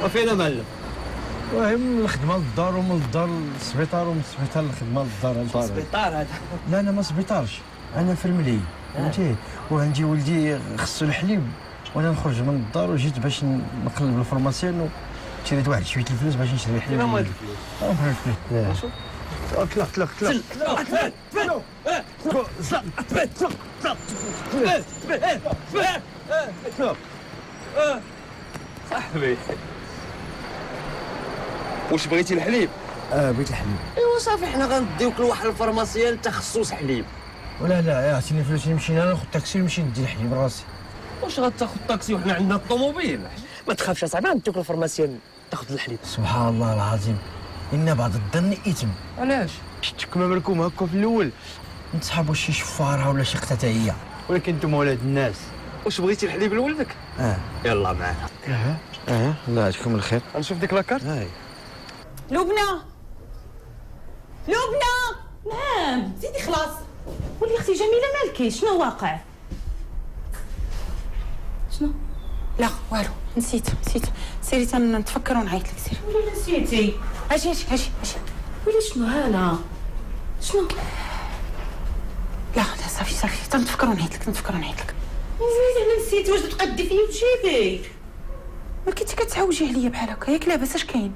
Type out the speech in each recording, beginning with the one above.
وفين معلم؟ المهم الخدمه للدار ومن الدار للسبيطار ومن السبيطار للخدمه للدار. السبيطار هذا؟ لا انا ما سبيطارش، انا في الملي فهمتي. وعندي ولدي خصو الحليب وانا نخرج من الدار وجيت باش نقلب الفورماسيون وشريت واحد شويه الفلوس باش نشري الحليب. كيما هاد الفلوس؟ صاحبي واش بغيتي الحليب؟ بغيت الحليب. ايوا صافي حنا غنديوك لواحد الفارماسيان تخصص حليب. لا عطيني فلوس نمشي انا ناخذ تاكسي ونمشي ندي الحليب راسي. واش غتاخذ طاكسي وحنا عندنا الطوموبيل؟ ما تخافش اصاحبي غنديوك الفارماسيان تاخذ الحليب. سبحان الله العظيم، ان بعض الظن اثم. علاش؟ شفتك ما بالكم هكا في الاول نتصحابوا شي شفاره ولا شي قتاتعيه، ولكن انتم ولاد الناس. واش بغيتي الحليب لولدك؟ يلا معنا. الله يعطيكم الخير. غنشوف ديك لاكارت. لبنى نعم زيدي خلاص. ولي اختي جميله مالكي شنو واقع؟ شنو؟ لا والو نسيت سيري تنتفكر ونعيط لك. سيري. ولا نسيتي؟ اجي ولا شنو هانا؟ شنو؟ لا صافي تنتفكر ونعيط لك زيد انا نسيت. واش تقدي فيا وتجيبي؟ ما كنتي كتعوجي عليا بحال هكا ياك؟ لاباس اش كاين؟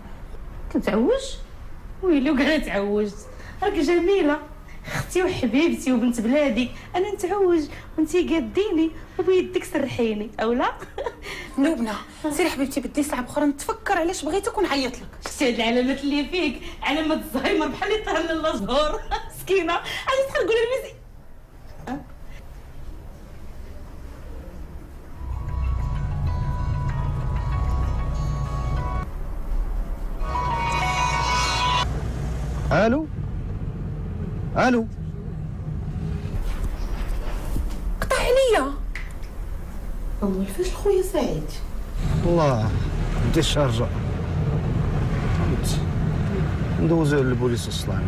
كنتعوج؟ ويلي وكاع تعوجت. راك جميله اختي وحبيبتي وبنت بلادي. انا نتعوج وانتي قاديني وبيدك سرحيني اولا. لبنى سيري حبيبتي بدي ساعه اخرى نتفكر علاش بغيتك ونعيط لك. شتي هاد العلامات اللي فيك علامات الزهايمر بحال اللي طاح لنا زهور. مسكينه علاش تقول المزي. الو قطع عليا. امال فاش خويا سعيد؟ والله بدي الشارجه ندوزو للبوليس الصلاح.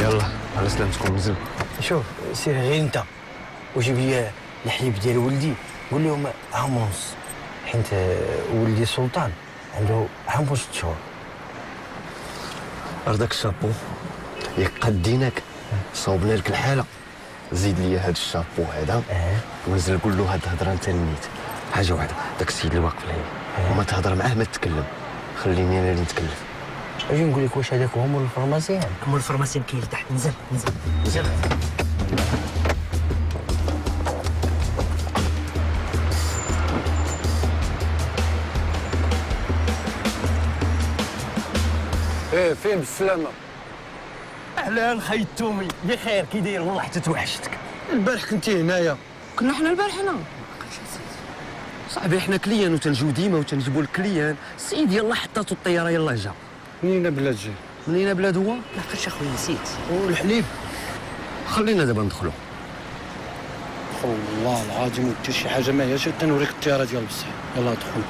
يلا على سلامتكم نزل. شوف سير غير انت وجيب لي الحليب ديال ولدي، قول لهم عام ونص، حيت ولدي سلطان عنده عام و6 شهور. داك الشابو ياك قديناك صوبنا لك الحاله، زيد لي هاد الشابو هذا ونزل قول له هاد الهضره انت نيت. حاجه واحده، داك السيد اللي واقف لهيه وما تهضر معاه ما تتكلم، خليني انا اللي نتكلم. اجي نقول لك واش هذاك هو مول الفارماسيان؟ مول الفارماسيان كاين لتحت. نزل. فين بالسلامه؟ اهلا خي التومي، بخير كي داير؟ والله حتى توحشتك. البارح كنتي هنايا. كنا حنا البارح هنا. صاحبي حنا كليان وتنجيو ديما وتنجيبوا الكليان. السيد يلا حطاتو الطياره يلا جا. منين بلاد جي؟ منين بلاد هو؟ لقيتش اخويا نسيت. والحليب خلينا دابا ندخلوا. والله العظيم ودير شي حاجه ما هياش تنوريك الطياره ديال بصح. يلا دخل.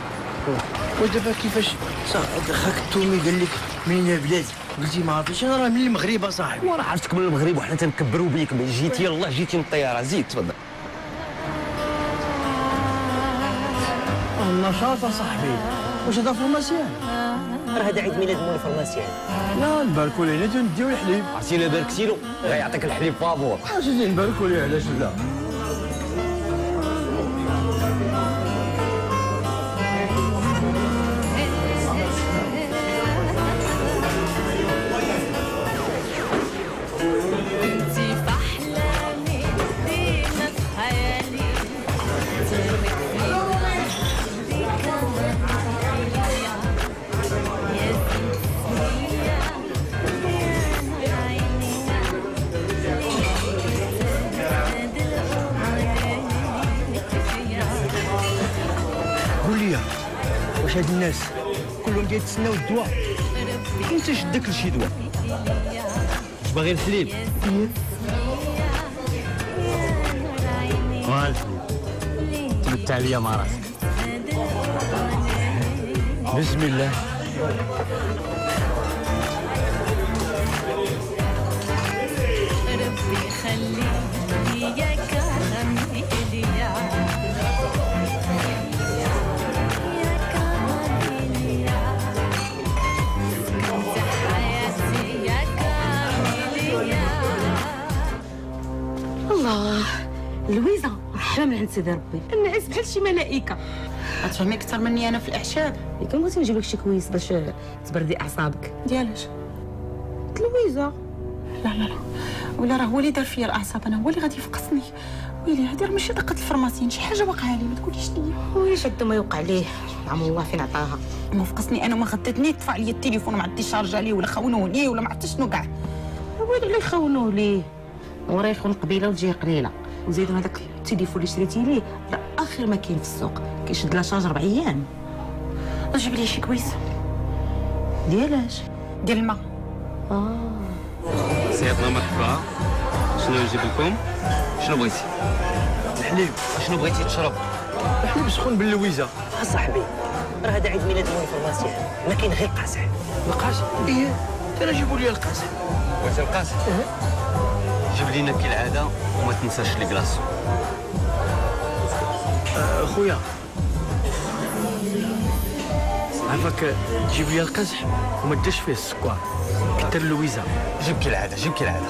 واش دابا كيفاش صاحبي خاك التومي قال لك منين بلادي؟ قلتي ما عرفتش انا راه من المغرب اصاحبي. وانا عرفتك من المغرب وحنا تنكبروا بيك. جيتي يلاه جيتي من الطياره. زيد تفضل. النشاط اصاحبي. واش هذا فارماسيان؟ راه هذا عيد ميلاد مول الفارماسيان. لا نباركوا ليه نديو الحليب. عرفتي الا باركتي له غيعطيك الحليب فابور. اش نباركوا ليه علاش لا؟ واش هاد الناس كلهم كيتسناو الدواء؟ انت شدك لشي دواء. واش باغي الحليب؟ ها الحليب تمتع عليا مع راسك. بسم الله. ربي خليك يا كرمي ليا يا كرمي ليا انت حياتي يا كرمي ليا. الله لويزا رحمه من عند سيدي ربي، النعاس بحال شي ملائكه. غتفهمي اكثر مني انا في الاعشاب. كان بغيتي نجيب لك شي كويس باش تبردي اعصابك. ديالاش؟ لويزا. لا لا لا، ولا راه هو اللي دار فيا الاعصاب، انا هو اللي غادي يفقصني. ويلي هادي راه ماشي دقه الفرماسيين، شي حاجه واقعه لي، ما تقوليش ليا. ويلي شد ما يوقع ليه، عم الله فين عطاها. ما فقصني انا، ما غدتني طفى عليا التليفون، ما عرفتش شارجا ليه ولا خونوه ليه ولا ما عرفت شنو كاع. ويلي اللي خونوه ليه، هو راه يخون قبيله وتجي قليله. وزيدوا هذاك التليفون اللي شريتي ليه راه اخر ما كاين في السوق، كيشد لا شارج 4 ايام. جيب لي شي كويس. ديالاش؟ ديال الماء. سيدنا مرحبا، شنو نجيب لكم؟ شنو بغيتي؟ الحليب. شنو بغيتي تشرب؟ الحليب سخون باللويزه. صاحبي راه هذا عيد ميلاد مول فرماسيان، ما كاين غير قاصح. القاصح؟ ايه ترى جيبوا لي القاصح. بغيتي القاصح؟ جيب لينا كالعاده وما تنساش لي كلاص. خويا عافاك تجيب لي القزح وما ديرش فيه السكر، كثر اللويزه. جيب كالعاده، جيب كالعاده.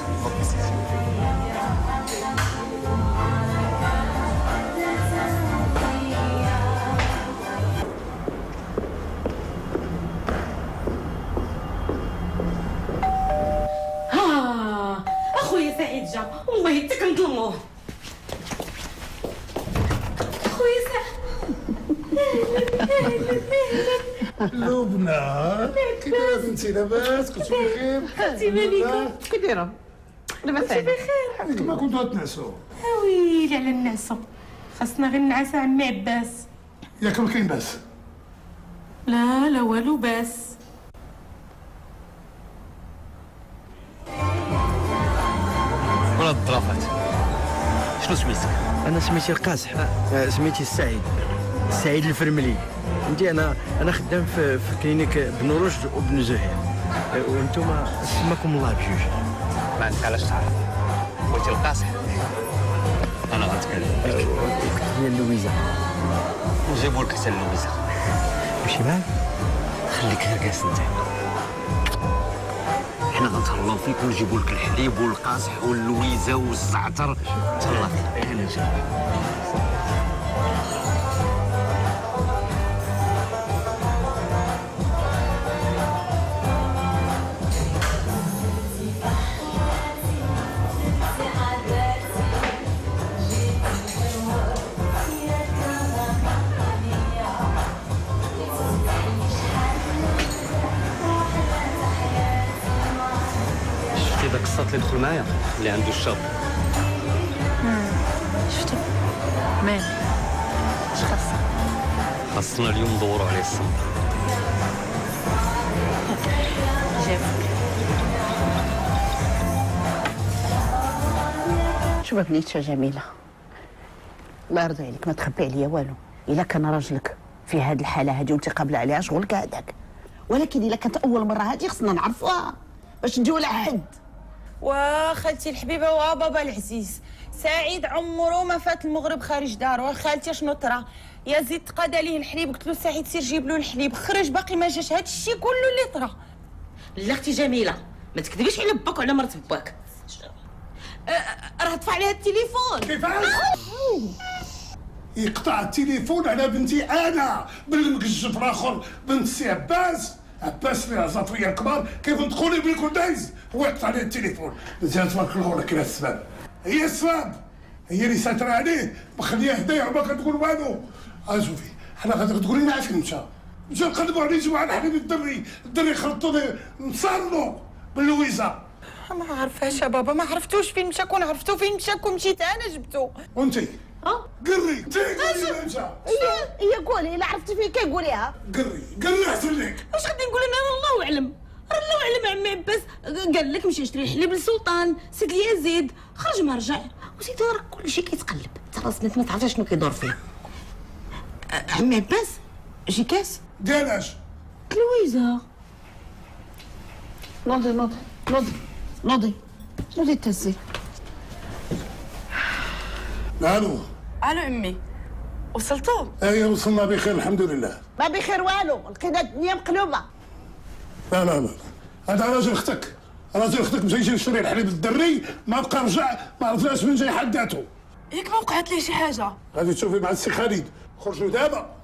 ها اخويا سعيد جا، والله حتى كنظلموه. اخويا سعيد. لبنى كيفاش انتي لاباس؟ كنتو بخير؟ انتي مالك؟ كي دايره؟ لاباس عليك؟ بخير. كما كنتو تنعسوا ويلي على النعسه، خاصنا غير نعس عمي عباس. ياك ما كاين باس. لا لا والو باس. ولا الظرافات. شنو سميتك؟ انا سميتي القاصح. سميتي السعيد، السعيد الفرملي. فهمتي انا خدام في كلينيك بن رشد وبن زهير، وانتم سماكم الله بجوج. ما عندك علاش تعرف. بغيتي القاصح؟ انا غنتكلم. هي اللويزه. نجيبوا لك حتى اللويزه. ماشي معاك؟ خليك غير جالس انت. حنا غنتهلاو فيك ونجيبوا لك الحليب والقاصح واللويزه والزعتر. تهلا فيك. انا جاي. داك الساط اللي دخل معايا اللي عنده الشاب؟ شفتو؟ مال؟ اش خاصها؟ خاصنا اليوم ندوروا عليه الساط. جابك. شوف بنيتها جميلة، الله يرضي عليك ما تخبي عليا والو. إلا كان راجلك في هذه الحالة هذه وانت قابلة عليها شغلك هذاك، ولكن إلا كانت أول مرة هذه خصنا نعرفوها باش نجيو لحد. وخالتي الحبيبه وبابا العزيز، سعيد عمره ما فات المغرب خارج داره. وخالتي شنو ترى؟ يا زيد تقاد عليه الحليب، قلت له سعيد سير جيب له الحليب، خرج باقي ما جاش. هذا الشيء كله اللي طرا. لا اختي جميلة ما تكذبيش على باك وعلى مرت باك. راه طفى عليها التليفون. كيفاش؟ يقطع التليفون على بنتي انا بالمكجف الاخر بنت سي عباس. عباس اللي عزات فيا الكبار كيف تقولي بلي كنت دايز هو يقطع عليه التليفون. مزيان تبارك الله لك هي السبب، هي السبب، هي اللي ساتره عليه مخليه هدايا وما كتقول والو. شوفي حنا غادي تقولي لنا فين مشى نقلبوا عليه جماعه الحبيب الدري خلطوا لي نصرنوا باللويزه. ما عرفهاش يا بابا، ما عرفتوش فين مشى. كون عرفتو فين مشى كون مشيت انا جبتو. وانتي قري تيقولي انت هي قولي الا عرفتي فين كيقوليها. قري احسن لك. واش غادي نقول انا؟ الله اعلم، الله اعلم. عمي عباس قال لك مشي يشري الحليب للسلطان سيدي يزيد، خرج ما رجع، وسيدي راه كلشي كيتقلب، حتى راس بنت ما تعرفش شنو كيدور فيه. عمي عباس شي كاس ديال اش؟ كلويزه. نوضي تهزي. الو امي وصلتوا؟ ايه وصلنا بخير الحمد لله. ما بخير والو، لقينا الدنيا مقلوبه. لا هذا راجل اختك مشى يشري الحليب للدري، ما بقى رجع، ما عرفناش من جاي حداتو. ياك ما وقعت ليه شي حاجه؟ غادي تشوفي مع السي خالد. خرجوا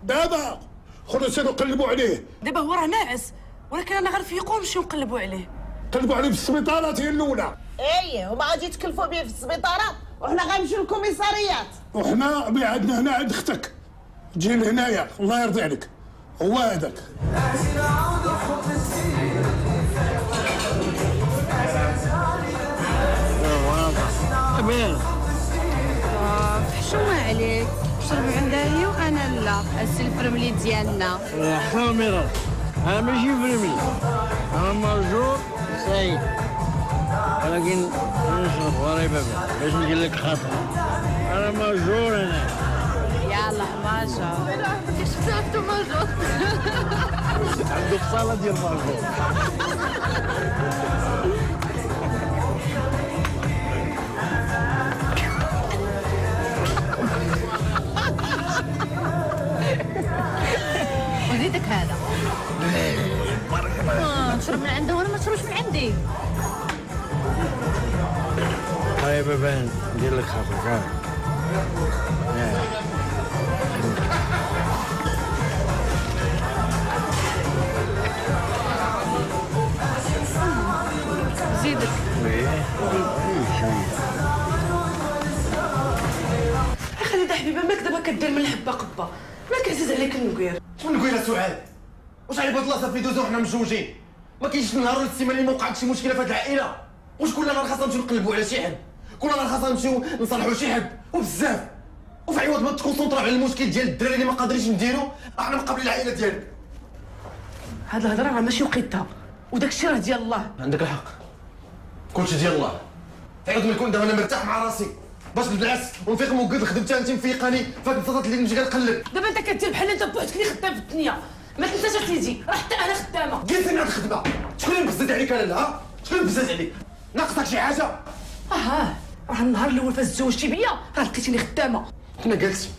دابا خرجوا سيروا قلبوا عليه. دابا هو راه ناعس، ولكن انا غنفيقو ونمشيو نقلبوا عليه. قلبوا عليه في السبيطارات هي الاولى، ايه هما غادي يتكلفوا به في السبيطارات وحنا غنمشيو للكوميساريات. وحنا بعدنا هنا عند اختك، تجي لهنايا الله يرضي عليك. هو هذاك. حشومه عليك، شرب عندها هي وانا لا، الفرملي ديالنا. حرامي راه انا ماشي فريملي، انا ماجور سعيد، ولكن نشرب ورا بابا باش ندير لك خاطر. انا ماجور انا. يلا ماجور. كيفاش تعرفتوا ماجور؟ عنده صاله ديال ماجور. وزيدك هذا. تشرب من عنده وانا ما تشربش من عندي. هاي بابا ندير لك خاطر. زيدك. خالد حبيبه ماك دابا كدير من الحبه قبه، ماك عزيز عليك النقير. شنو نقول يا سعاد؟ واش على بهاد لاصه في دوزو وحنا مزوجين؟ ما كاينش نهار ولا السيمانه اللي ما وقعت شي مشكله في هاد العائله؟ واش كل نهار خاصنا نمشيو نقلبوا على شي حد؟ كل نهار خاصنا نمشيو نصلحوا شي حد وبزاف، وفي عوض ما تكونسونطراو على المشكل ديال الدراري اللي ما قادرينش نديرو، احنا مقابل العائله ديالك. هاد الهضره راه ماشي وقيتها، وداك الشيء راه ديال الله. عندك الحق، كلشي ديال الله. في عوض ما نكون دابا انا مرتاح مع راسي باش بالعكس ونفيق موجد الخدمه انت مفيقاني في هاد الفترات اللي نجي كنقلب. دابا انت كدير بحال انت بوحدك اللي خدام في الدنيا، ما تنساش اسيدي راه حتى انا خدامه. قلت لي هاد الخدمه، شكون اللي مبزز عليك انا لا؟ ها؟ شكون اللي مبزز عليك؟ ناقصك شي حاجه؟ راه النهار الاول فاش تزوجتي بيا راه لقيتيني خدامه. كنا جالسين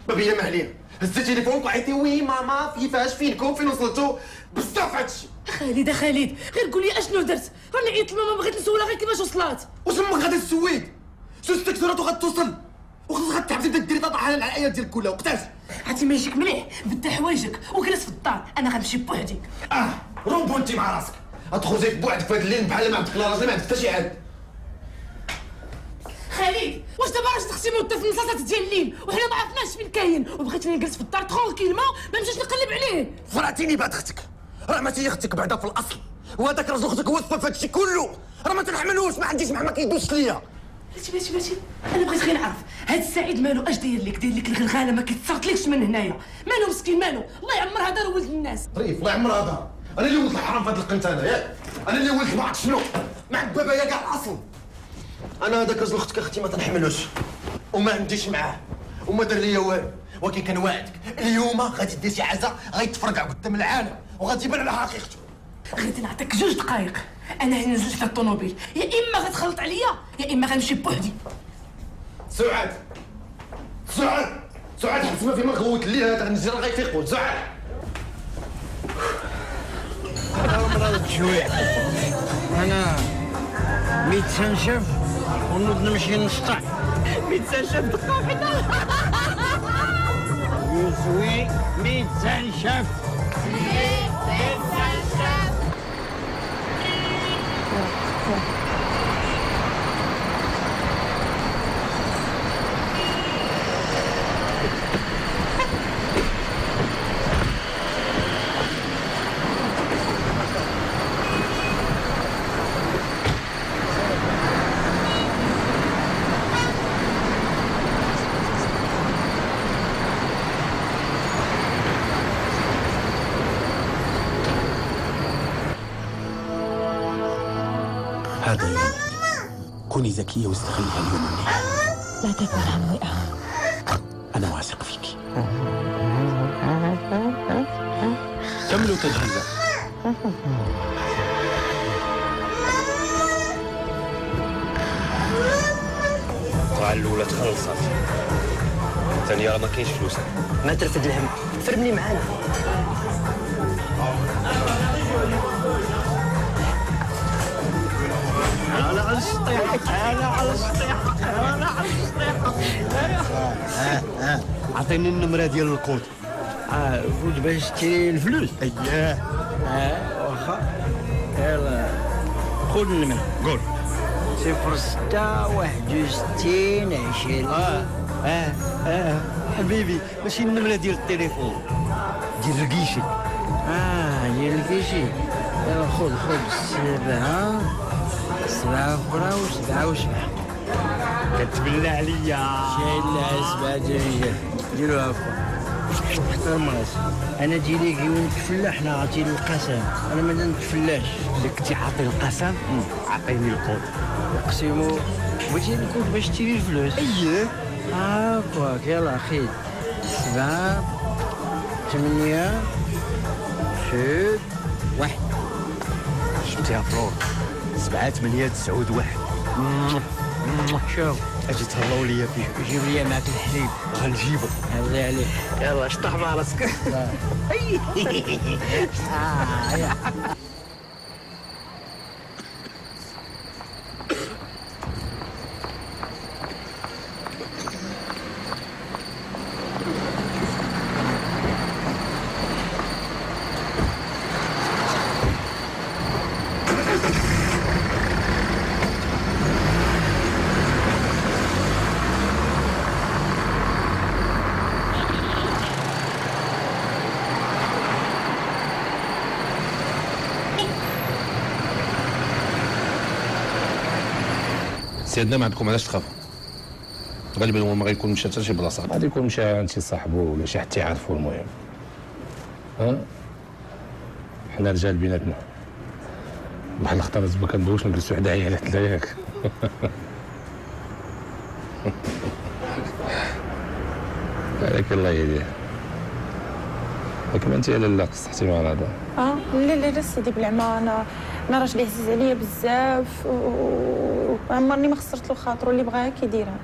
ما بينا ما علينا، هزيتي تليفونك وعيطتي وي ماما كيفاش فينكم فين وصلتوا؟ بزاف هادشي. خالد غير قول لي اشنو درت، راني عيطت لماما بغيت نسولها غير كيفاش وصلات. واش امك غادي تسويد؟ شو استكثرت وغتوصل؟ وخصك غتعرفي تبدا ديري طاطا على العائله ديالك كلها وقتاش؟ عرفتي ما يجيك مليح بدل حوايجك وجلس في الدار، انا غنمشي بوحدي. رومبو انت مع راسك، غتخرجي بوحدك في هاد الليل بحال ما عندك لا راجل ما عندك حتى شي حد. خالد واش دابا راجل اختي موتى في النصاصات ديال الليل وحنا ما عرفناش فين كاين، وبغيتني نجلس في الدار ترونكيلمون ما نمشيش نقلب عليه. فرعتيني بعد اختك، راه ماشي هي اختك بعدا في الاصل، وهذاك راجل اختك هو السبب في هادشي كله، راه ما تنحملوش، ما عنديش ما كيدوزش ليا. بلاتي انا بغيت غير نعرف هاد السعيد مالو، اش داير لك الغلغاله ما كيتصرتلكش من هنايا، مالو مسكين مالو؟ الله يعمرها دار ولد الناس. ظريف الله يعمرها دار، انا اللي ولد الحرام في هاد القنت انا ياك، انا اللي ولد ما عرفت شنو مع بابايا كاع الاصل. انا هذاك راجل اختك اختي ما تنحملوش وما عنديش معاه وما دار ليا والو، ولكن كنواعدك اليوم غادي دير شي حاجه غيتفرقع قدام العالم وغادي يبان على حقيقته. غادي نعطيك 2 دقائق، انا هنا نزلت في الطوموبيل، يا اما غتخلط عليا يا اما غنمشي بوحدي. سعاد حبس ما في ما خوت الليل هذا النجار غيفيقوا. سعاد مرضت شويه، انا ميتسنشف ونوض نمشي نسطع. ميتسنشف دقه وحده. يسوي ميتسنشف. هذا يوم. كوني ذكية واستغلي هاليوم منيح. لا تكن عميئة. أنا واثق فيكي. كملوا تجهيزات. القطعة الأولى تخلصت، الثانية راه ما كاينش فلوس. ما ترفد الهم، فرملي معانا. انا على السطيحه، انا على السطيحه، انا على السطيحه. عطيني النمرة ديال الكود. كنت باش تشري الفلوس. اييه. واخا. يلا خذ النمرة. قول. 0661 20. حبيبي ماشي النمرة ديال التليفون، ديال الكيشي. ديال الكيشي. يلا خذ 7 أخرى و7 كتبلى عليا. شايل لها 7 ديال ديروها فوق. احترم راسك. انا ديالي كي نتفلاح، حنا عاطيني القسم، انا ما نتفلاش. إلا كنتي عاطي القسم عطيني الكود. نقسمو. بغيتي الكود باش تشري الفلوس. اييه. هاكاك. يلا خيد 7 8 6 1. جبتيها فلور. 7 8 9 1. شوف اجي تهلاو ليا فيه. جيب لي معك الحليب. غنجيبو. هذا عليك. يلا شطح مع راسك. سيدنا ما عندكم علاش تخافوا. غالبا هو ما غيكون مشى حتى شي بلاصه، غادي يكون مشى عند شي صاحبو ولا شي حد يعرفو. المهم حنا رجال بيناتنا، بحال اختارت ما كنبغيوش نجلسو حدا عيالات لا ياك. عليك الله يهديه. لكن انت يا لاله قصحتي مع هذا. لا سيدي بالعمى، انا راجلي عزيز عليا بزاف وعمرني ما خسرت له خاطرو، اللي بغاها كيديرها.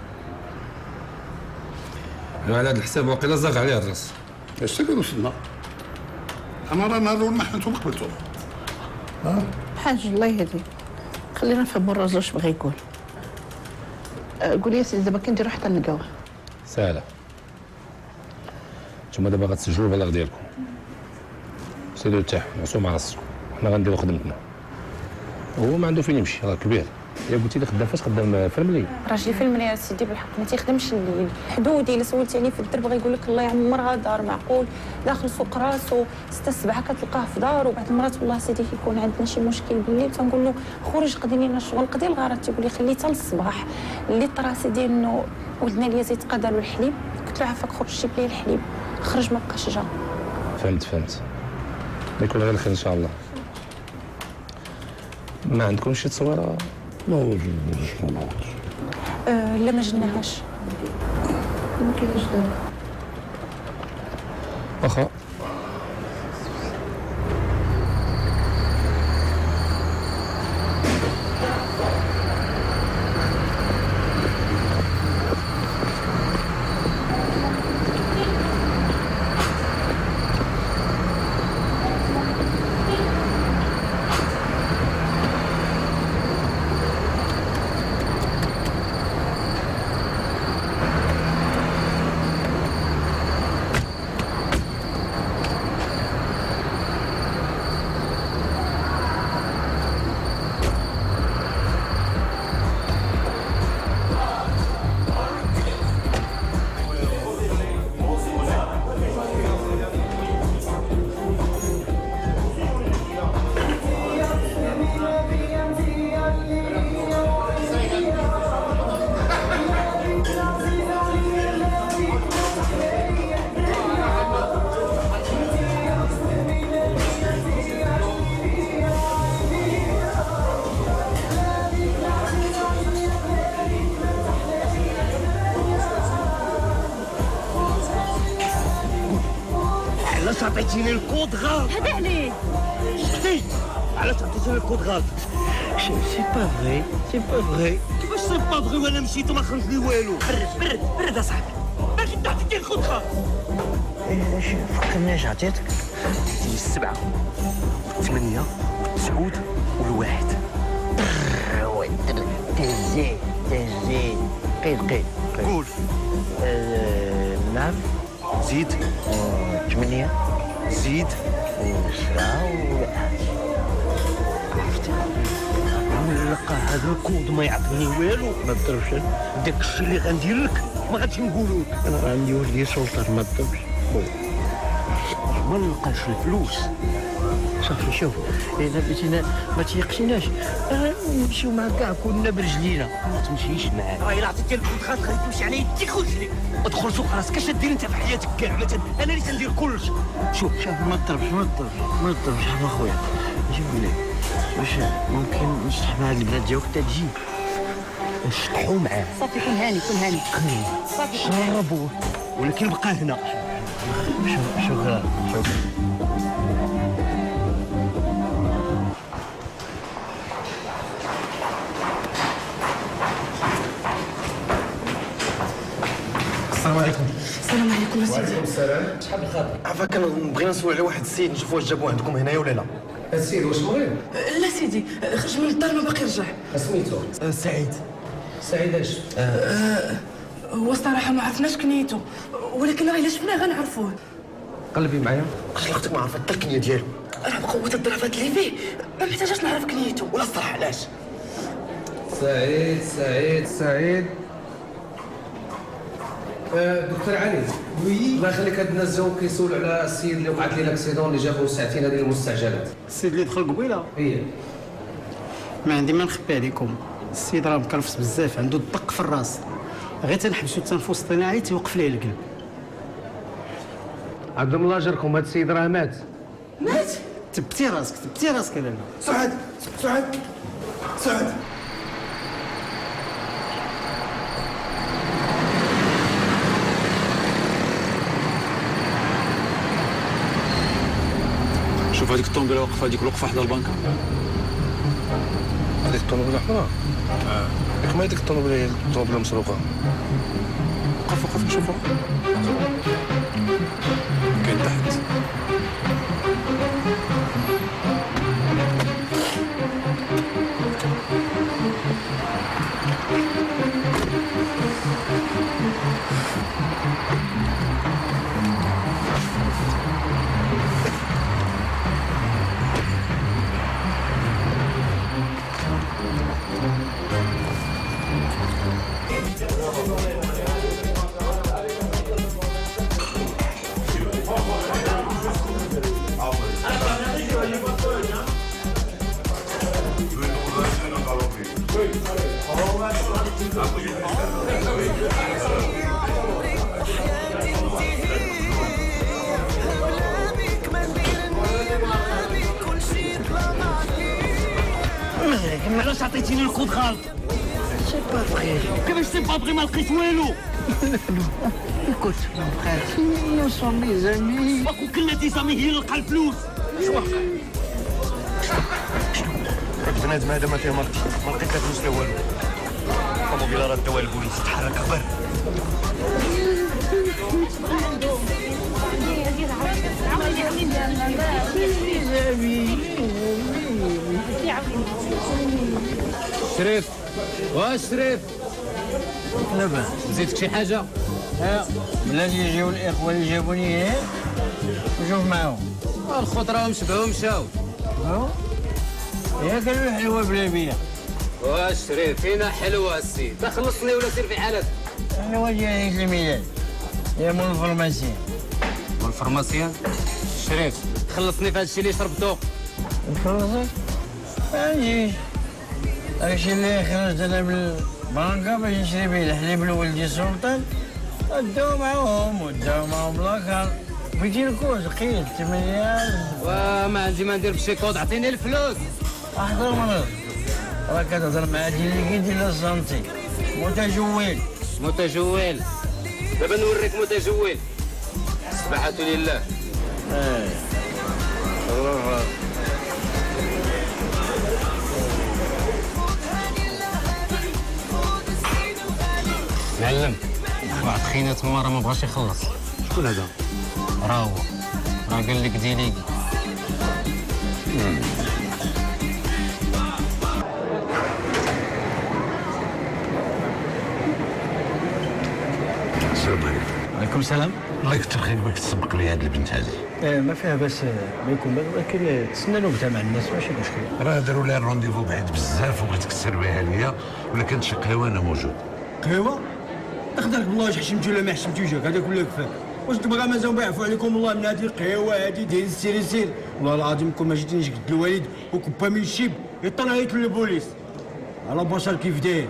على هذا الحساب واقيلا زاغ عليه الراس. اش تقول وصلنا؟ انا راه نهار الاول ما حنتو قبلتو. حاج الله يهديك، خلينا نفهموا الراجل واش بغا يقول. قول يا سيدي دابا كنديرو حتى نلقاوه. سهله. نتوما دابا غتسجلوا البلاغ ديالكم، سيروا ارتاحوا نعسوا مع راسكم، حنا غنديروا خدمتنا. هو ما عنده فين يمشي، راه كبير. يا قلتي لي خدام فاش خدام في الملي؟ راجلي في المنيا سيدي بالحق ما تيخدمش الليل. حدودي الا سولتي عليه في الدرب غيقول لك الله يعمرها دار معقول، داخل سوق راسو 6 7 كتلقاه في دار. وبعض المرات والله سيدي كيكون عندنا شي مشكل بالليل تنقول له خرج قضي لينا الشغل، قضي الغرض تيقول لي خليه حتى للصباح. اللي طرا سيدي انه ولدنا ليا زيد قدا له الحليب، قلت له عافاك خرج جيب لي الحليب، خرج ما بقاش جا. فهمت. يكون غير الخير ان شاء الله. ما عندكمش شي تصويره؟ لا ما جبناهاش. ما كاينش دابا. واخا عطيتيني الكود غلط. هذا عليه. شفتي علاش عطيتيني الكود غلط؟ سي با فغي، سي با فغي. كيفاش سي با فغي وانا مشيت وما خرج لي والو؟ برد اصاحبي. باش انت عطيتيني الكود غلط. فكرناش عطيتك 7 8 9 والواحد. تزيد قيل قول. نعم زيد 8 زيد 9 ولقى هذا الكود ما يعطيني والو. ما تضربش. داك الشيء اللي غندير لك ما غاديش نقولو لك. انا عندي ولدي سلطان ما تضربش. ما نلقاش الفلوس. صافي شوف اذا بغيتينا ما تيقتيناش نمشيو مع كاع كلنا برجلينا. ما تمشيش معايا. راه الا عطيتي الكود غلط غادي تمشي عليا يديك خرجلي. ادخل سوق راسك. اش دير انت في حياتك كاع؟ انا اللي تندير كلش. شوف ما تضربش حنا خويا. شوف لي واش ممكن نشطح مع هاد البنات ديالك حتى تجي نشطحوا معاه. صافي كون هاني صافي شربوه ولكن بقى هنا. شكرا السلام عليكم. السلام عليكم سيدي. وعليكم السلام. شحال الخاطر؟ عفاك بغينا نسول على واحد السيد نشوفوا واش جابوه عندكم هنايا ولا لا. السيد واش مغرب؟ لا سيدي خرج من الدار ما باقي رجع. سميتو؟ سعيد. سعيد اش؟ هو الصراحه ما عرفناش كنيته ولكن الا شفناه غنعرفوه. قلبي معايا. واش اختك ما عرفت حتى الكنيه ديالو؟ انا بقوه الضربات اللي فيه ما محتاجاش نعرف كنيته. ولا الصراحه علاش؟ سعيد دكتور علي. وي الله يخليك، هاد الناس جاو كيسولوا على السيد اللي وقعت ليه لاكسيدون اللي جابوه ساعتين هذه المستعجلات. السيد اللي دخل قبيله؟ هي ما عندي ما نخبي عليكم. السيد راه مكرفس بزاف، عنده الدق في الراس، غير تنحبسو التنفس الاصطناعي تيوقف ليه القلب. عبد الله اجركم، هاد السيد راه مات. تبتي راسك لالا. سعاد شوف هذيك الطوموبيله واقفه هذيك الوقفه حدا البنكه. هذيك الطوموبيله حمراء. ياك ما هذيك الطوموبيله هي الطوموبيله مسروقه. وقف نشوفها. كاين تحت. علاش عطيتيني الكود غلط؟ سي با فغي. كيفاش سي با فغي؟ ما لقيت والو. écoute mon frère, nous sommes des amis. واخا كنا دي زامي هي اللي لقى الفلوس. شو واقع؟ البنادم هذا ما فيه ما لقيت لا فلوس لا والو. الطوموبيله راه داوها البوليس. تحرك غبر. شريف شريف لاباس زيدك شي حاجه؟ بلاتي يجيو الاخوه اللي جابوني هنا نشوف معاهم. الخوت راهم شبعوا مشاو. ياك الحلوه بلا بيا. شريف فينا حلوه السيد. خلصني ولا سير في حالك. الحلوه ديال عيد الميلاد يا مول الفرماسيان. مول الفرماسيان؟ شريف خلصني في هذا الشيء اللي شربتو. نخلصك؟ ما نجيش. هادشي اللي خرجت انا من البنكه باش نشري به الحليب لولدي سلطان وداو معاهم لاكار. بغيتي الكوز قيل 8. وما عندي ما ندير بشي كود، عطيني الفلوس. احضر مرض راه كتهضر مع ديليكي ديال السانتي متجول. دابا نوريك متجول. سبحة لله. معلم واحد خينات هو راه ما بغاش يخلص. شكون هذا؟ راه قال لك ديليكي. السلام عليكم. عليكم السلام. الله يكثر خير بك تسبق لي هذه البنت هذه. ما فيها باس بيكم، ولكن تسنى نبدا مع الناس ماشي مشكل. راه داروا لها الرونديفو بعيد بزاف وبغيتك تسربيها ليا، ولا كانت شي قهوه انا موجود. قهوه؟ اخدرك بالله واش حشمتي ولا ما حشمتيش، هذاك ولا كفاك. واش تبغى مازال بيعفو عليكم الله من هذه القهوه هذه ديال السير سير؟ والله العظيم كون ما جيتينيش قد الوالد وكبا من الشيب يطلع عليك البوليس. على بشر كيف داير؟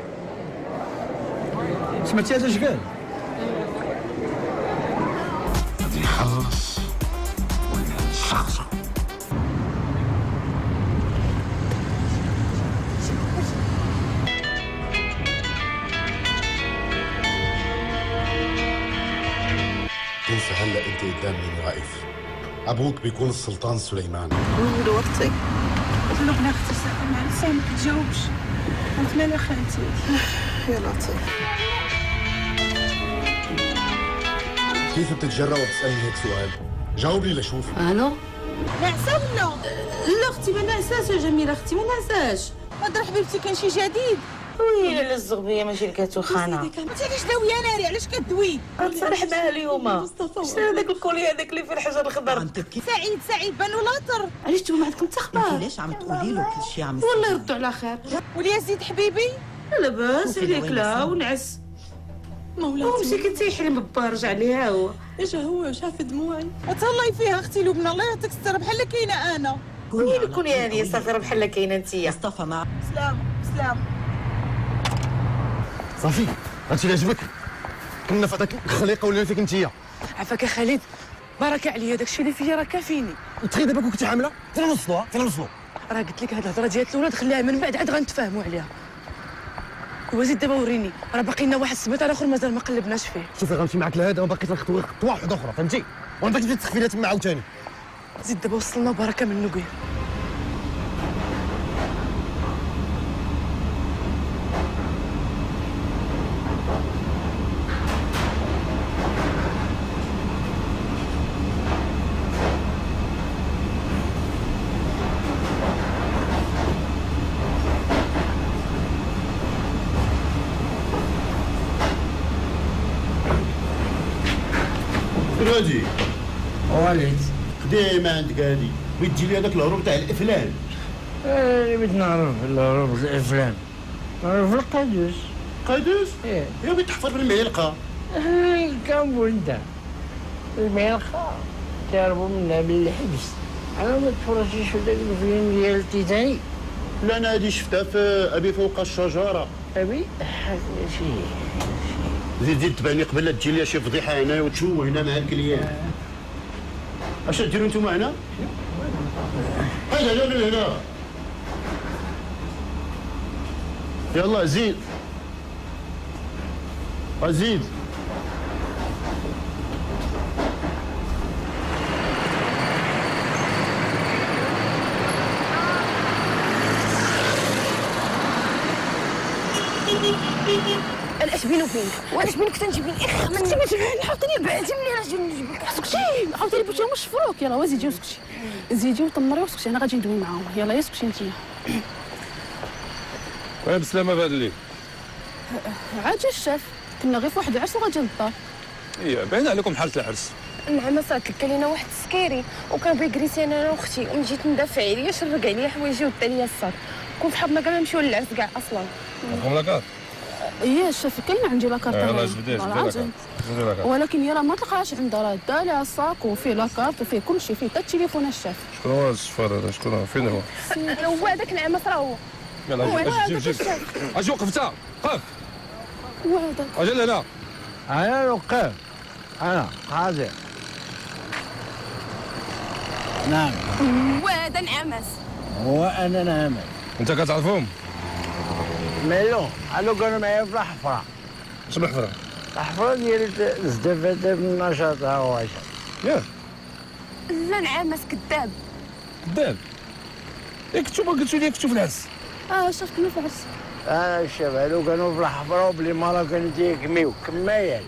سمعتي هذا اش قال؟ غادي يخلص ولا نشخصو. تنسى هلا انت قدام مين واقف؟ ابوك بيكون السلطان سليمان. من وقتك قلت له بنا اختي معلسه ما كتجاوبش. قلت لا خالتي يا لطيف. كيف بتتجرأ وتسألني هيك سؤال؟ جاوبني لشوف. الو نعسه ولا؟ لا اختي ما نعساش يا جميله، اختي ما نعساش. هضر حبيبتي كان شي جديد؟ وي لا الزغبيه ماشي اللي كتوخانا. انت علاش داويه ناري؟ علاش كدوي؟ غنتصالح معاها اليوم. شتا هذاك الكولي هذاك اللي فيه الحجر الخضر؟ سعيد بانو لاطر. علاش نتوما ما عندكم حتى اخبار؟ انت علاش عم تقولي له كل شيء عم يصير؟ والله يردوا على خير. واليزيد حبيبي لا لاباس عليك لا ونعس. مولاتي مسكين انت يحلم ببا رجع ليها هو. اجا هو شاف دموعي. تهلاي فيها اختي لبنى الله يعطيك الستر بحال كاينه انا. وين كوني هانيه صافي راه بحال كاينه انتيا. مصطفى مع سلام. صافي هادشي اللي عجبك؟ كنا في هذاك الخليقه ولا فيك انتيا؟ عفاك يا خالد بركه عليا داكشي اللي فيا راه كافيني. تخيل دابا كنتي عامله فين نوصلوها؟ راه قلت لك هاد الهضره ديال الاولاد خليها من بعد عاد غنتفاهموا عليها. وزيد دابا وريني راه باقي لنا واحد السبيطار اخر مازال ما قلبناش فيه. شوفي غنمشي معاك لهذا وباقي خطوه واحده اخرى فهمتي؟ وانا باغي تمشي تسخفي لها تما عاوتاني. زيد دابا وصلنا وبركه منو كاين. هادي وليد ديما عندك هادي بغيت تجي لي هذاك الهروب تاع الافلام. اللي بغيت نعرف الهروب الافلام نعرف القادوس. قادوس؟ ايه يا بغيت تحفر بالمعلقه. كامبو انت المعلقه تهربوا منها بالحبس. انا ما تفرجتش في ذاك الفيلم ديال التيتانيك. لا انا هادي شفتها في ابي فوق الشجره. ابي شي زيد تبعني قبل لا تجي لي شي فضيحه هنا وتشوه هنا مع الكليان. اش ديروا نتوما هنا؟ هيا لا هنا. يلا زيد زيد. انا اش بيني وبينك وانا اش بينك تنجيب لي اخ من انت ما تبعني عاوتاني بعدي مني راه نجيب لك سكتي عاوتاني بغيتي هما شفروك. يلا وزيدي وسكتي زيدي وطمري وسكتي انا غادي ندوي معاهم. يلا يا سكتي انت. وين بسلامه بهذا الليل؟ عاد جا الشاف كنا غير في واحد العرس وغادي للدار. ايه باين عليكم حاله العرس. نعم صات لك لينا واحد السكيري وكان بيكريسي انا واختي ومن جيت ندافع عليا شرق عليا حوايجي ودى ليا الصاد. كون في حظنا كاع نمشيو للعرس كاع اصلا. معكم لاكارت؟ ايه الشاف كاين عندي لاكارت. يلاه جبدي لاكارت. ولكن يلا ما تلقاهاش عندها راه دا لها الصاك وفيه لاكارت وفيه كلشي فيه حتى التليفون الشاف. شكون هو الصفار هذا؟ شكون هو؟ فين هو؟ هو هذاك نعمة راه هو. يلا جيب اجي وقف انت وقف. هو هذاك. اجي لهنا. انا وقف انا قادر. نعم هو هذا نعمس. هو انا نعمس. انت كتعرفهم؟ ميلو قالوا كانوا معايا في الحفره. شنو الحفره؟ الحفره ديال الاستفاده من النشاط ها هو. ياك لا نعامس كذاب. كذاب؟ ياك نتوما قلتوا لي كنتو في العرس. شفتنا في العرس. الشباب هادو كانوا في الحفره وبلي مرة كانوا تيكميو كمايات.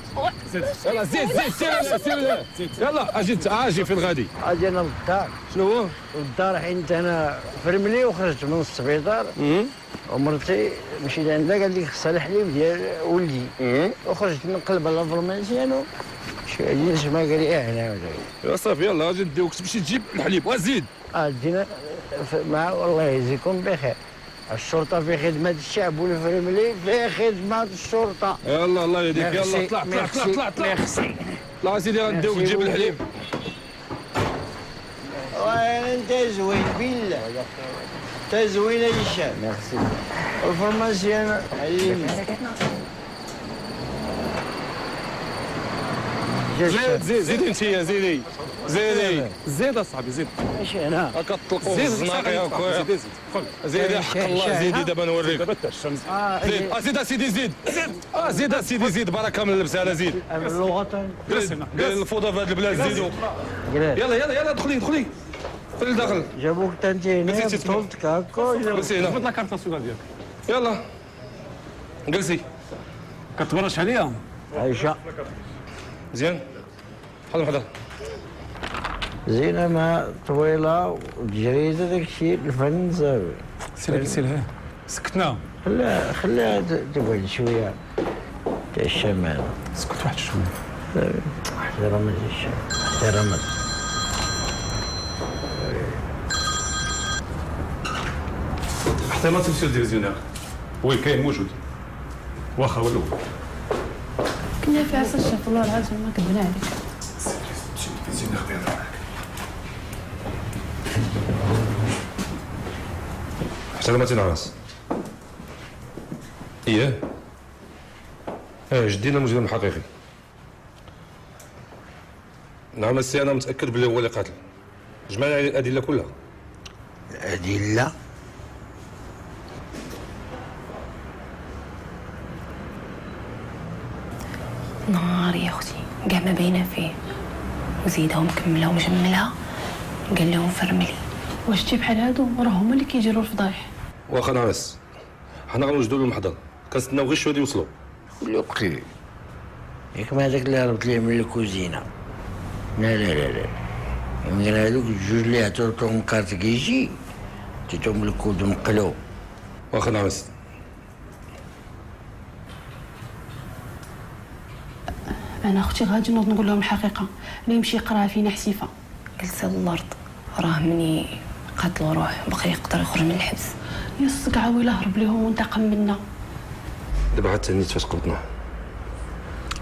يلا زيد زيد يلا اجي في الغادي. اجي انا للدار. شنو هو؟ للدار حيت انا فرملي وخرجت من السبيطار. ومرتي مشيت عندها قال لي خصها الحليب ديال ولدي. وخرجت نقلب على الفرماسيان شي اسمها قال لي هنا ولا صافي يلا اجي نديوك تمشي تجيب الحليب وزيد. دينا مع والله يجزيكم بخير. الشرطة في خدمة الشعب والفرملي في خدمة الشرطة. يلا الله يهديك يلا طلع طلع سيدي غنديوك تجيب الحليب. انت زوين بالله انت زوين يا الشعب. ميرسي. الفرماسيان علمني. زيد انت زيدي زيد اصاحبي زيد. ماشي انا كطلقوا الزناقه يا خويا. زيد حق الله زيدي دابا نوريك. زيد اسيدي زيد زيد اسيدي زيد بركه من اللبس هذا زيد. اللغه قال الفوضى في هذا البلاد زيدوا. يلا دخلي في الداخل. جابوك انت هنا بطولتك هكا. جلسي هنا. خذ لا كارت السوداء ديالك. يلا جلسي. كتبرش عليا. عايشه. مزيان. حضر. زينة ما طويلة وجريدة داكشي الفن صافي. سير لها سكتنا. خليها تقعد شوية تاع الشمال. سكت واحد شوية. احترمت الشمال احترمت. حتى ما تمشي للديفيزيونير. وي كاين موجود. واخا ولو. كنا في عصا الشيف والله العظيم ما كذبنا عليك. حتى ما تنعس. جدينا المجرم الحقيقي. نعم السي انا متاكد بلي هو اللي قاتل. جمعنا عليه الادله كلها. الادله؟ نهار يا اختي كاع ما باينه فيه وزيدها ومكملها ومجملها. قال لهم فرملي. واش تجي بحال هادو راه هما اللي كيديروا الفضايح. واخا نعس حنا غنوجدوا له المحضر كنستناو غير شويه يوصلوا. لقي ياك ما هذاك اللي هربت ليه من الكوزينه. لا يمكن هذوك الجوج اللي عطيتهم كارت كيجي عطيتهم الكود مقلوب. واخا نعس. انا اختي غادي نوض نقول لهم الحقيقه اللي يمشي يقراها فينا حسيفه. جلسة الارض راه مني قتلوا روح بقى يقدر يخرج من الحبس. يصك عاوي هرب ليهم وانتقم منا. دابا عاد تاني فاش قلتنا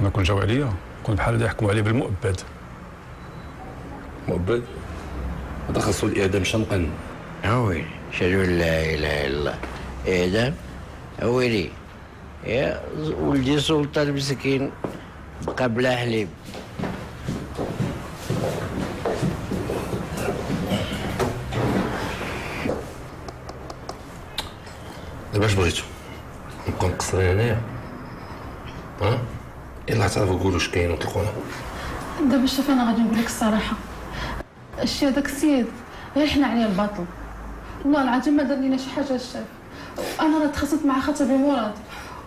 انا كون جاو عليا كون بحال هذا يحكموا عليه بالمؤبد. مؤبد؟ هذا خاصو الاعدام شنقا. ويلي شهادة لا اله الا الله. اعدام؟ ويلي يا ولدي سلطان مسكين بقى بلا حليب. دابا اش بغيتو؟ نبقاو مقصرين هنايا؟ يلا اعترفوا قولوا اش كاين وطلقونا. دابا شوف انا غادي نقول لك الصراحه الشي هذاك السيد غير حنا عليه الباطل. والله العظيم ما دار لينا شي حاجه الشاف. انا راه تخاصمت مع خطيبي مراد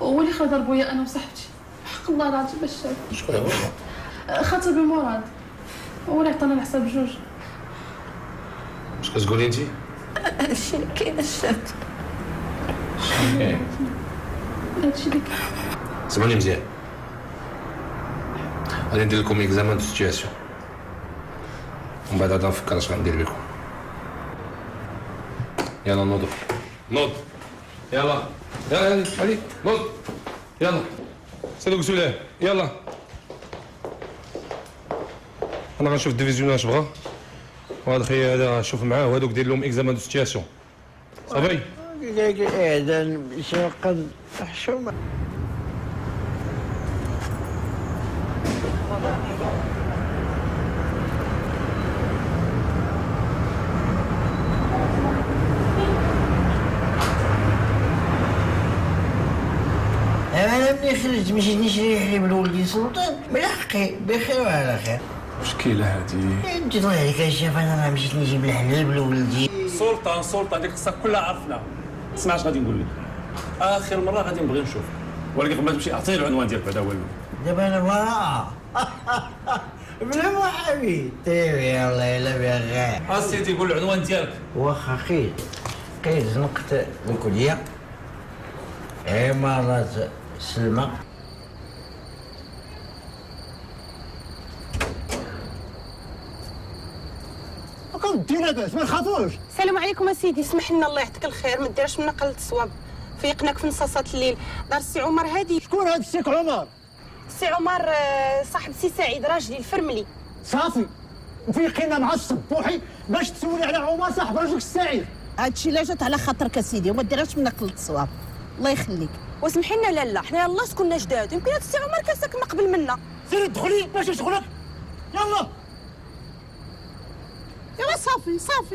هو اللي خرج ضربويا انا وصاحبتي. حق الله العظيم الشاف. شكون هو؟ خطيبي مراد هو اللي عطانا الحساب بجوج. اش كتقولي انت؟ هادشي اللي كاين الشاف. هادشي اللي كاين. سمعني مزيان. غادي ندير لكم اكزامان دو سيتياسيون ومن بعد غادي نفكر اش غندير بكم. يلا نوضوا يلا علي نوض يلا سيدو قلتو يلا انا غنشوف الديفيزيون اش بغا وهذا الخي هذا شوف معاه وهذوك دير لهم اكزامان دو سيتياسيون صافي. لك الاعدام شنقا حشومه. انا ملي خرجت مشيت نشري حليب لولدي سلطان بالحقي بخير وعلى خير. مشكلة هادي. انت ضوي عليك الشيف، انا ما مشيت نجيب الحليب لولدي. سلطان ديك القصة كلها عرفنا. اسمع اش غادي نقول لك. آخر مرة غادي نبغي نشوف. ولكن قبل ما تمشي أعطيني العنوان ديالك بعدا والو. دابا انا وراه. بلا محامي. تيبي الله الا بها غير. اسيدي قول العنوان ديالك. واخا قيد زنقة الكلية. عمارة سلمى. دير لاباس ما تخافوش. السلام عليكم اسيدي، سمح لنا الله يعطيك الخير، ما ديرش من نقل الصواب. فيقناك في نصاصات الليل. دار السي عمر هادي. شكون هاد السي عمر؟ السي عمر صاحب سي سعيد راجلي الفرملي. صافي فيقينا مع الصبوحي باش تسولي على عمر صاحب راجلك السعيد. هادشي لا جات على خاطرك اسيدي وما ديرهاش من نقل الصواب. الله يخليك. وسمحي لنا لالا، حنا يلاه كنا جداد، يمكن هاد السي عمر كان ساكن قبل منا. سيري دخلي باش شغلك. يلا ايوا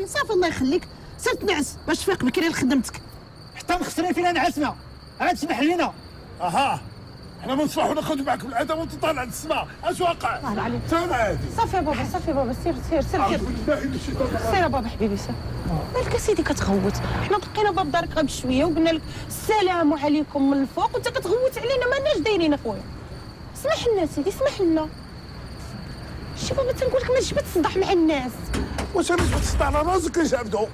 صافي الله يخليك، سير تنعس باش تفيق بكري لخدمتك. حتى مخسرين فينا نعسنا، عاد سمح لينا. اها احنا من الصباح وناخذ معكم العاده وتطالع للسماء، اش واقع؟ الله عليك. تمام عادي. صافي يا بابا سير يا بابا حبيبي سير. مالك اسيدي كتغوت؟ حنا دقينا باب دارك غير بشويه وقلنا لك السلام عليكم من الفوق وانت كتغوت علينا، مالناش دايرين اخويا. اسمح لنا سيدي اسمح لنا. شي بابا تنقول لك ما تجبد تصدح مع الناس. واش انا جبت تصدع على راسك نجبدو؟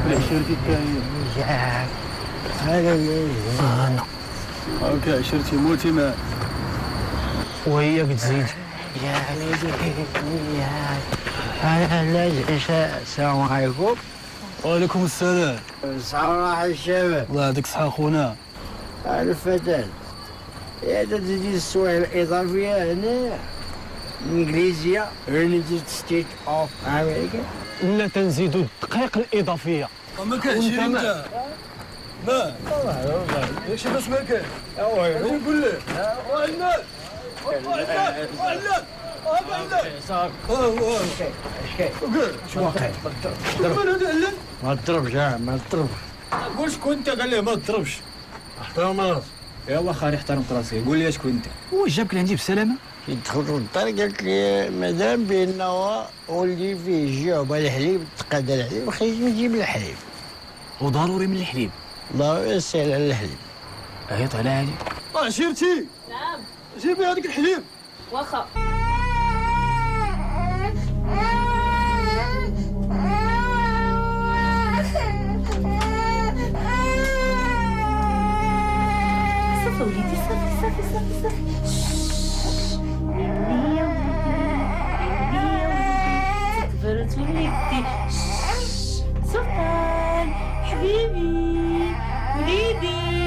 عشرتي كاين ياك هذا هاكا عشرتي موتي ما وهي كتزيد ياك السلام عليكم. وعليكم السلام. صحة الشباب. الله يعطيك الصحة خونا. الفتاة يا تزيد السوايع الإضافية هنا الإنجليزية United States of America. لا تنزيدوا الدقائق الإضافية. ما كانش انت. ما ياك شي باش ما كان. اش نقول لك؟ وعندنا شو واقع؟ ما تضربش ما تضربش. قول شكون انت؟ قال ليه ما تضربش. احترم راسك. يلا خالي احترمت راسي، قول لي شكون انت؟ هو جابك لعندي بالسلامة؟ كي دخلت للدار قالت لي مدام بانه ولدي فيه جعبه الحليب تقادر الحليب خرج نجيب الحليب. وضروري من الحليب؟ ضروري يسهل على الحليب. عيط على علي. عشيرتي. نعم. جيبي هذاك الحليب. واخا. صافي وليدي صافي. كبرت وليدي. سلطان حبيبي وليدي.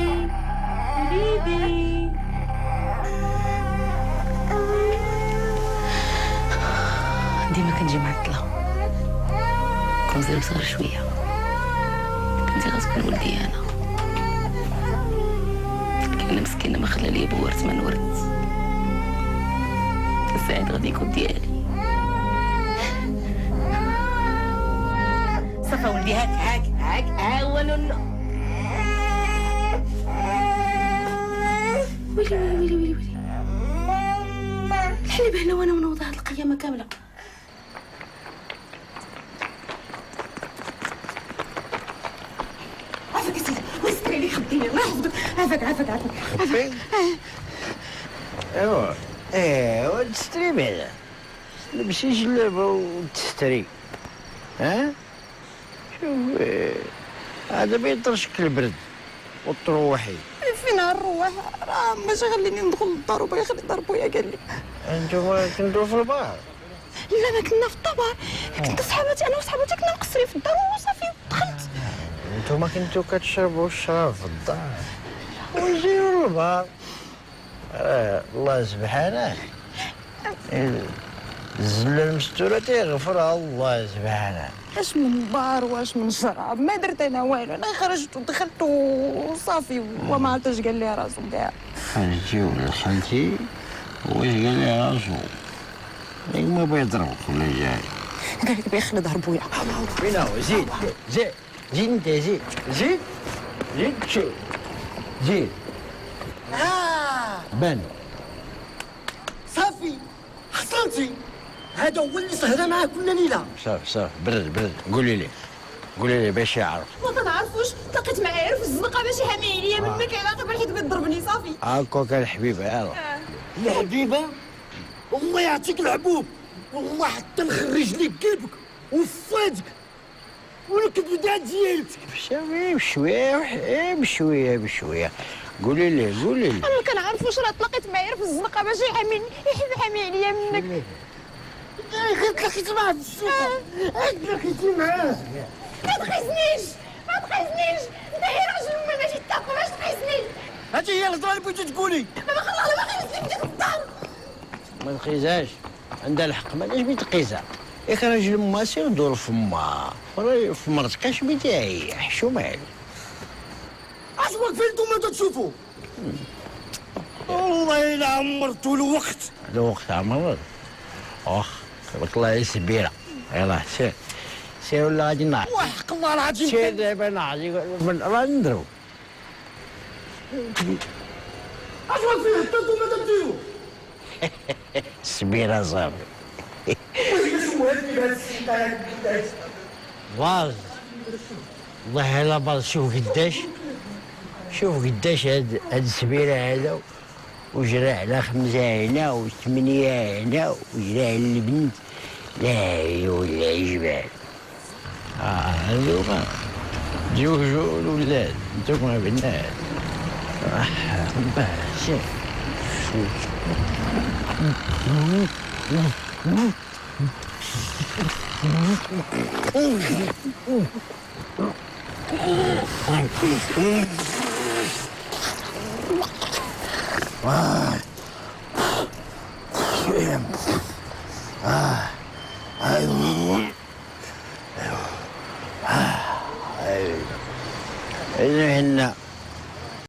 ديما كنجي معطلة، كون صغير شوية، كنتي غتكون ولدي أنا، كاينة مسكينة ما خلى ليا بورت ما نورت، السعيد غادي يكون ديالي. صافا ولدي هاك هو نونو. ويلي الحليب هنا وانا منوضة هاد القيامة كاملة. عافاك يا سيدي ويستري لي خديني الله يحفظك. عافاك ايوا تستري بعدا تلبسي جلابه وتستري. ها شوف هذا ما يطرشك البرد وتروحي. فين نروح؟ راه ماشي خليني ندخل للدار وبغا يخلي دار بويا قال لي. انتوما كنتو في البحر؟ لا ما كنا في الطبار، كنت صحاباتي انا وصحاباتي كنا مقصرين في الدار وصافي دخلت. انتوما كنتو كتشربوا الشراب في الدار ونجيو للبحر. الله سبحانه الزله المستوره تيغفرها الله سبحانه. اش من بار واش من شراب ما درت انا والو، انا خرجت ودخلت وصافي وما عرفتش قال لي راسو كاع. خرجتي ولا دخلتي واش قال لي راسو؟ ياك ما بيضربك ولا جاي؟ قال لك بيخلي ظهر بويا. فين هو؟ زيد انت زيد زيد شوف زيد بان صافي حصلتي. هذا هو اللي سهرة معاه كل ليله. صافي برد قولي لي باش يعرف. ما كنعرفوش، تلاقيت معاه في الزنقه باش يحامي عليا من مكان غير حيت بيضربني صافي. هاكا الحبيبه يلا. الحبيبه الله يعطيك الحبوب، والله حتى نخرج لك قلبك وفادك ونكتب كاع ديالتك. بشويه قولي لي انا ما كنعرفوش، راه تلاقيت معاه في الزنقه باش يحامي عليا منك. غير تلاقيت معاه في السوق. تلاقيتي معاه. ما تقيسنيش انت يا راجل ما ماشي تاكل، باش تقيسني. هاتي هي الهضره اللي بغيتي تقولي. ما خلاه ما خليتني ندير الدار. ما تقيسهاش، عندها الحق، ما علاش بتقيسها؟ ياك راجل ما سير دور فما في مرتك اش بيدي حشومه عليك. اش واقفين نتوما تشوفوا؟ والله الا عمرتو الوقت عمرت. تبارك الله على سبيره. يلاه سير ولا غادي نعرف. وحق الله العظيم سير دابا نعرف راه نضرب. اش واقفين حتى نتوما تبديو؟ سبيره صافي. باز والله الا باز. شوف قداش هاد السبيره هذا، وجرى على 5 هنا و8 هنا، وجرى على البنت لا ولا جبال. هذوما جوجو الولاد نتوما بنات. شوف